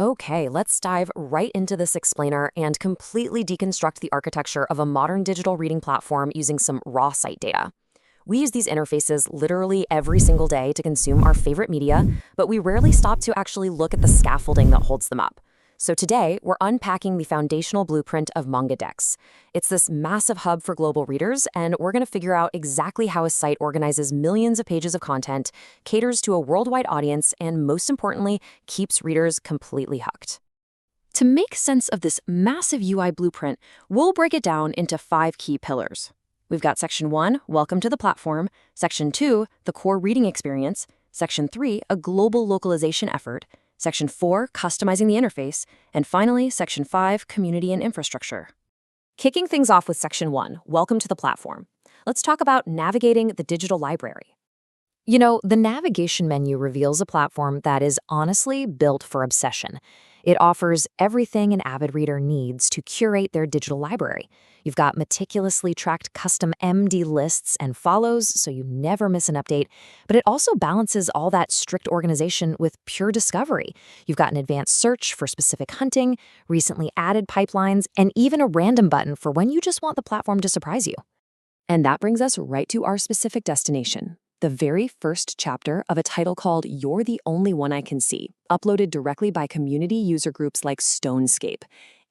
Okay, let's dive right into this explainer and completely deconstruct the architecture of a modern digital reading platform using some raw site data. We use these interfaces literally every single day to consume our favorite media, but we rarely stop to actually look at the scaffolding that holds them up. So today, we're unpacking the foundational blueprint of MangaDex. It's this massive hub for global readers, and we're going to figure out exactly how a site organizes millions of pages of content, caters to a worldwide audience, and most importantly, keeps readers completely hooked. To make sense of this massive UI blueprint, we'll break it down into 5 key pillars. We've got Section 1, Welcome to the Platform, Section 2, the core reading experience, Section 3, a global localization effort, Section 4, customizing the interface, and finally, Section 5, community and infrastructure. Kicking things off with Section 1, Welcome to the Platform. Let's talk about navigating the digital library. The navigation menu reveals a platform that is honestly built for obsession. It offers everything an avid reader needs to curate their digital library. You've got meticulously tracked custom MD lists and follows, so you never miss an update, but it also balances all that strict organization with pure discovery. You've got an advanced search for specific hunting, recently added pipelines, and even a random button for when you just want the platform to surprise you. And that brings us right to our specific destination. The very first chapter of a title called You're the Only One I Can See, uploaded directly by community user groups like Stonescape.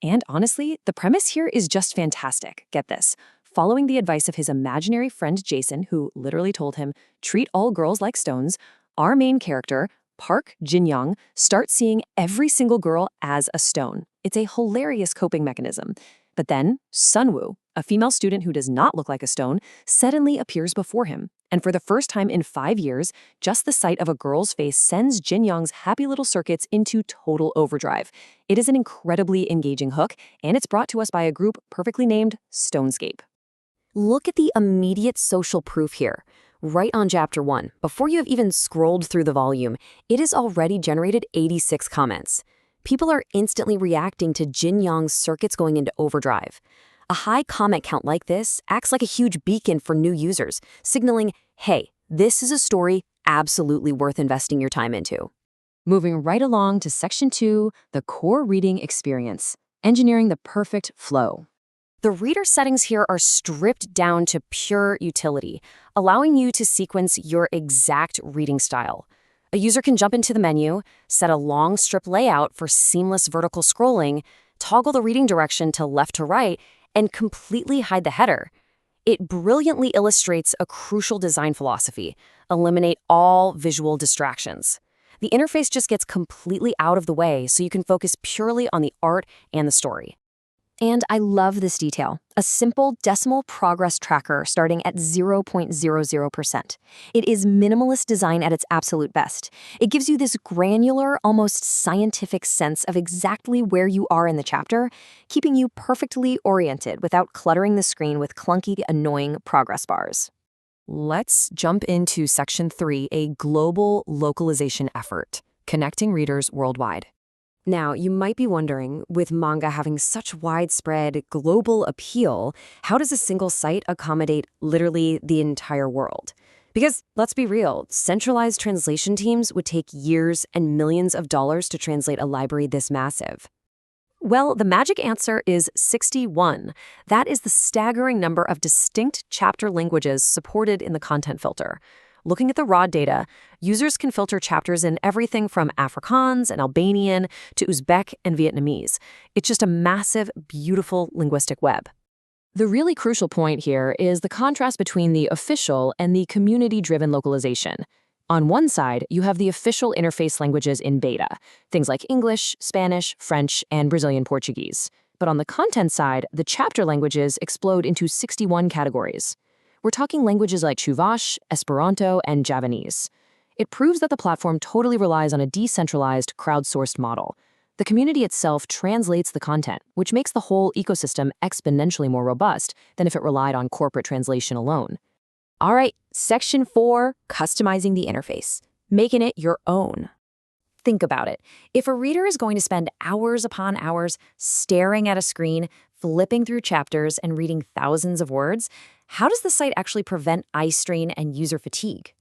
And honestly, the premise here is just fantastic. Get this. Following the advice of his imaginary friend Jason, who literally told him, treat all girls like stones, our main character, Park Jin-yong, starts seeing every single girl as a stone. It's a hilarious coping mechanism. But then, Sunwoo, a female student who does not look like a stone, suddenly appears before him. And for the first time in 5 years, just the sight of a girl's face sends Jin-yong's happy little circuits into total overdrive. It is an incredibly engaging hook, and it's brought to us by a group perfectly named Stonescape. Look at the immediate social proof here. Right on Chapter 1, before you have even scrolled through the volume, it has already generated 86 comments. People are instantly reacting to Jin-yong's circuits going into overdrive. A high comment count like this acts like a huge beacon for new users, signaling, hey, this is a story absolutely worth investing your time into. Moving right along to Section 2, the core reading experience, engineering the perfect flow. The reader settings here are stripped down to pure utility, allowing you to sequence your exact reading style. A user can jump into the menu, set a long strip layout for seamless vertical scrolling, toggle the reading direction to left to right, and completely hide the header. It brilliantly illustrates a crucial design philosophy: eliminate all visual distractions. The interface just gets completely out of the way so you can focus purely on the art and the story. And I love this detail, a simple decimal progress tracker starting at 0.00%. It is minimalist design at its absolute best. It gives you this granular, almost scientific sense of exactly where you are in the chapter, keeping you perfectly oriented without cluttering the screen with clunky, annoying progress bars. Let's jump into Section 3, a global localization effort, connecting readers worldwide. Now, you might be wondering, with manga having such widespread global appeal, how does a single site accommodate literally the entire world? Because, let's be real, centralized translation teams would take years and millions of dollars to translate a library this massive. Well, the magic answer is 61. That is the staggering number of distinct chapter languages supported in the content filter. Looking at the raw data, users can filter chapters in everything from Afrikaans and Albanian to Uzbek and Vietnamese. It's just a massive, beautiful linguistic web. The really crucial point here is the contrast between the official and the community-driven localization. On one side, you have the official interface languages in beta, things like English, Spanish, French, and Brazilian Portuguese. But on the content side, the chapter languages explode into 61 categories. We're talking languages like Chuvash, Esperanto, and Javanese. It proves that the platform totally relies on a decentralized, crowdsourced model. The community itself translates the content, which makes the whole ecosystem exponentially more robust than if it relied on corporate translation alone. All right, Section 4, customizing the interface, making it your own. Think about it. If a reader is going to spend hours upon hours staring at a screen, flipping through chapters, and reading thousands of words, how does the site actually prevent eye strain and user fatigue?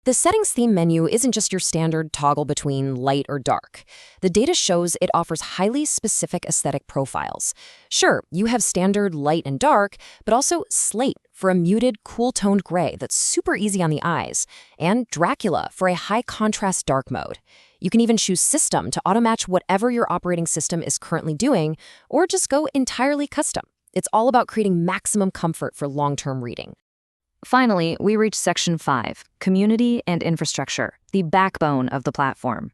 The settings theme menu isn't just your standard toggle between light or dark. The data shows it offers highly specific aesthetic profiles. Sure, you have standard light and dark, but also slate for a muted, cool-toned gray that's super easy on the eyes, and Dracula for a high-contrast dark mode. You can even choose system to auto-match whatever your operating system is currently doing, or just go entirely custom. It's all about creating maximum comfort for long-term reading. Finally, we reach Section 5, Community and Infrastructure, the backbone of the platform.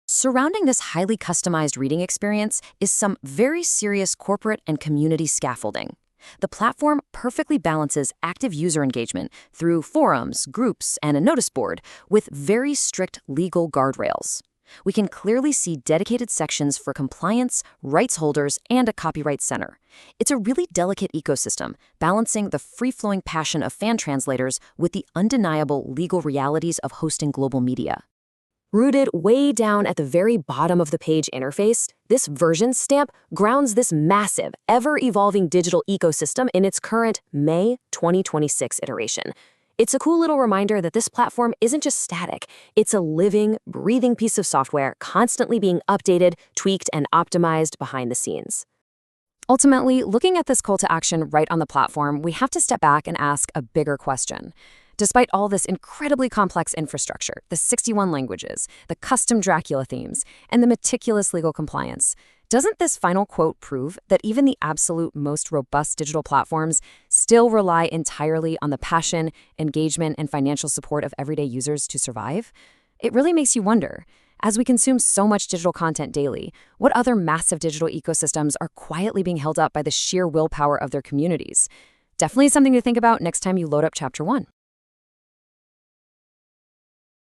Surrounding this highly customized reading experience is some very serious corporate and community scaffolding. The platform perfectly balances active user engagement through forums, groups, and a notice board with very strict legal guardrails. We can clearly see dedicated sections for compliance, rights holders, and a copyright center. It's a really delicate ecosystem, balancing the free-flowing passion of fan translators with the undeniable legal realities of hosting global media. Rooted way down at the very bottom of the page interface, this version stamp grounds this massive, ever-evolving digital ecosystem in its current May 2026 iteration. It's a cool little reminder that this platform isn't just static. It's a living, breathing piece of software constantly being updated, tweaked, and optimized behind the scenes. Ultimately, looking at this call to action right on the platform, we have to step back and ask a bigger question. Despite all this incredibly complex infrastructure, the 61 languages, the custom Dracula themes, and the meticulous legal compliance, doesn't this final quote prove that even the absolute most robust digital platforms still rely entirely on the passion, engagement, and financial support of everyday users to survive? It really makes you wonder, as we consume so much digital content daily, what other massive digital ecosystems are quietly being held up by the sheer willpower of their communities? Definitely something to think about next time you load up Chapter 1.